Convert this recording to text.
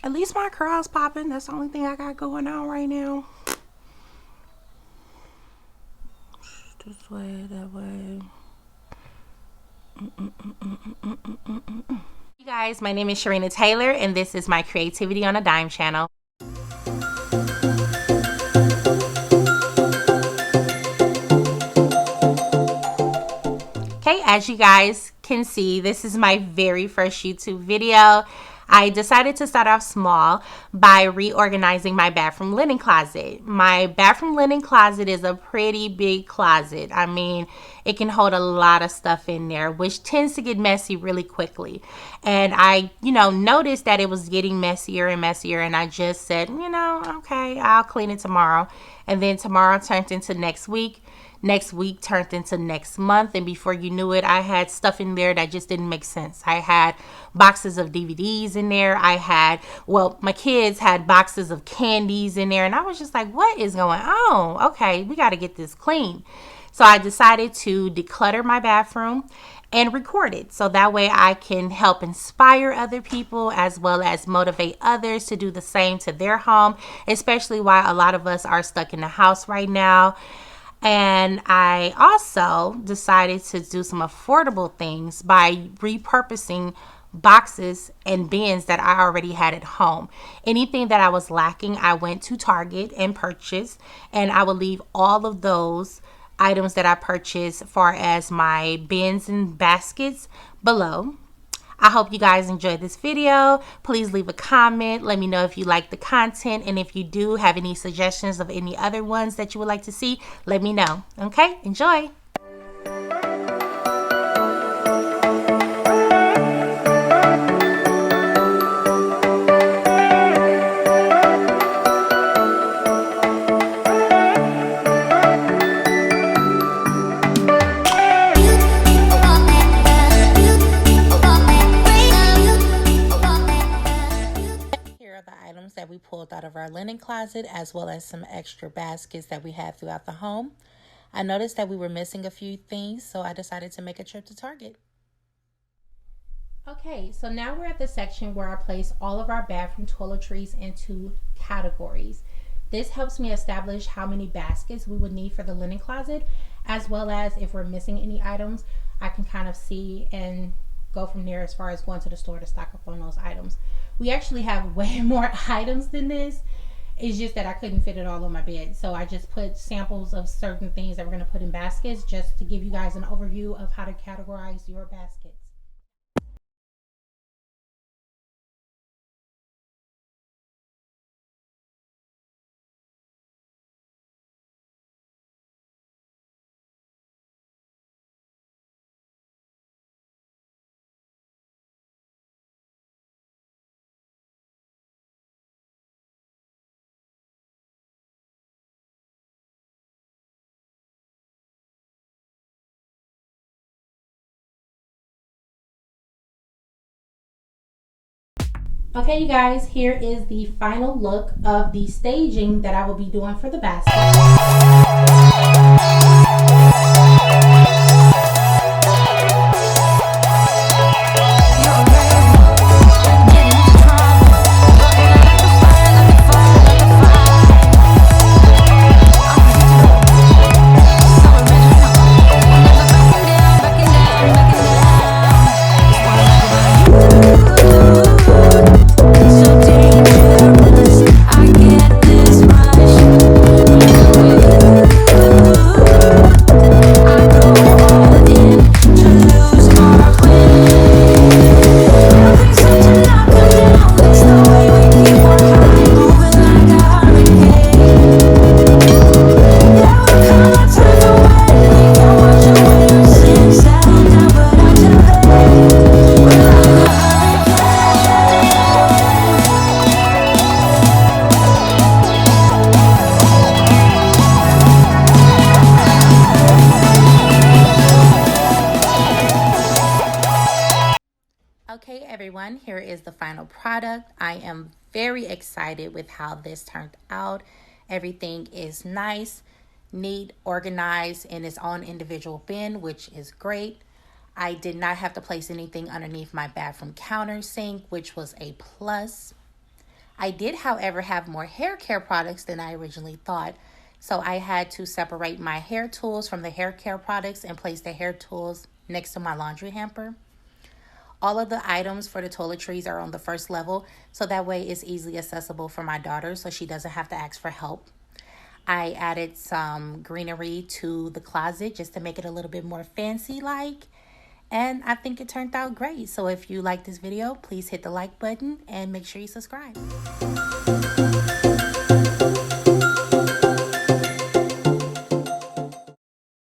At least my curls popping. That's the only thing I got going on right now. This way, that way. Hey guys, my name is Charina Taylor, and this is my Creativity on a Dime channel. Okay, as you guys can see, this is my very first YouTube video. I decided to start off small by reorganizing my bathroom linen closet. My bathroom linen closet is a pretty big closet. I mean, it can hold a lot of stuff in there, which tends to get messy really quickly. And I, noticed that it was getting messier and messier, and I just said, okay, I'll clean it tomorrow. And then tomorrow turned into next week. Next week turned into next month, and before you knew it, I had stuff in there that just didn't make sense. I had boxes of DVDs in there. My kids had boxes of candies in there, and I was just like, what is going on? Okay, we got to get this clean. So I decided to declutter my bathroom and record it, so that way I can help inspire other people as well as motivate others to do the same to their home, especially while a lot of us are stuck in the house right now. And I also decided to do some affordable things by repurposing boxes and bins that I already had at home. Anything that I was lacking, I went to Target and purchased, and I will leave all of those items that I purchased as far as my bins and baskets below. I hope you guys enjoyed this video. Please leave a comment. Let me know if you like the content, and if you do have any suggestions of any other ones that you would like to see, let me know. Okay, enjoy. That we pulled out of our linen closet, as well as some extra baskets that we had throughout the home. I noticed that we were missing a few things, so I decided to make a trip to Target. Okay, so now we're at the section where I place all of our bathroom toiletries into categories. This helps me establish how many baskets we would need for the linen closet, as well as if we're missing any items, I can kind of see and go from there as far as going to the store to stock up on those items. We actually have way more items than this. It's just that I couldn't fit it all on my bed. So I just put samples of certain things that we're going to put in baskets just to give you guys an overview of how to categorize your baskets. Okay, you guys, here is the final look of the staging that I will be doing for the basket. Okay, everyone, here is the final product. I am very excited with how this turned out. Everything is nice, neat, organized in its own individual bin, which is great. I did not have to place anything underneath my bathroom counter sink, which was a plus. I did, however, have more hair care products than I originally thought. So I had to separate my hair tools from the hair care products and place the hair tools next to my laundry hamper. All of the items for the toiletries are on the first level, so that way it's easily accessible for my daughter so she doesn't have to ask for help. I added some greenery to the closet just to make it a little bit more fancy like. And I think it turned out great. So if you like this video, please hit the like button and make sure you subscribe.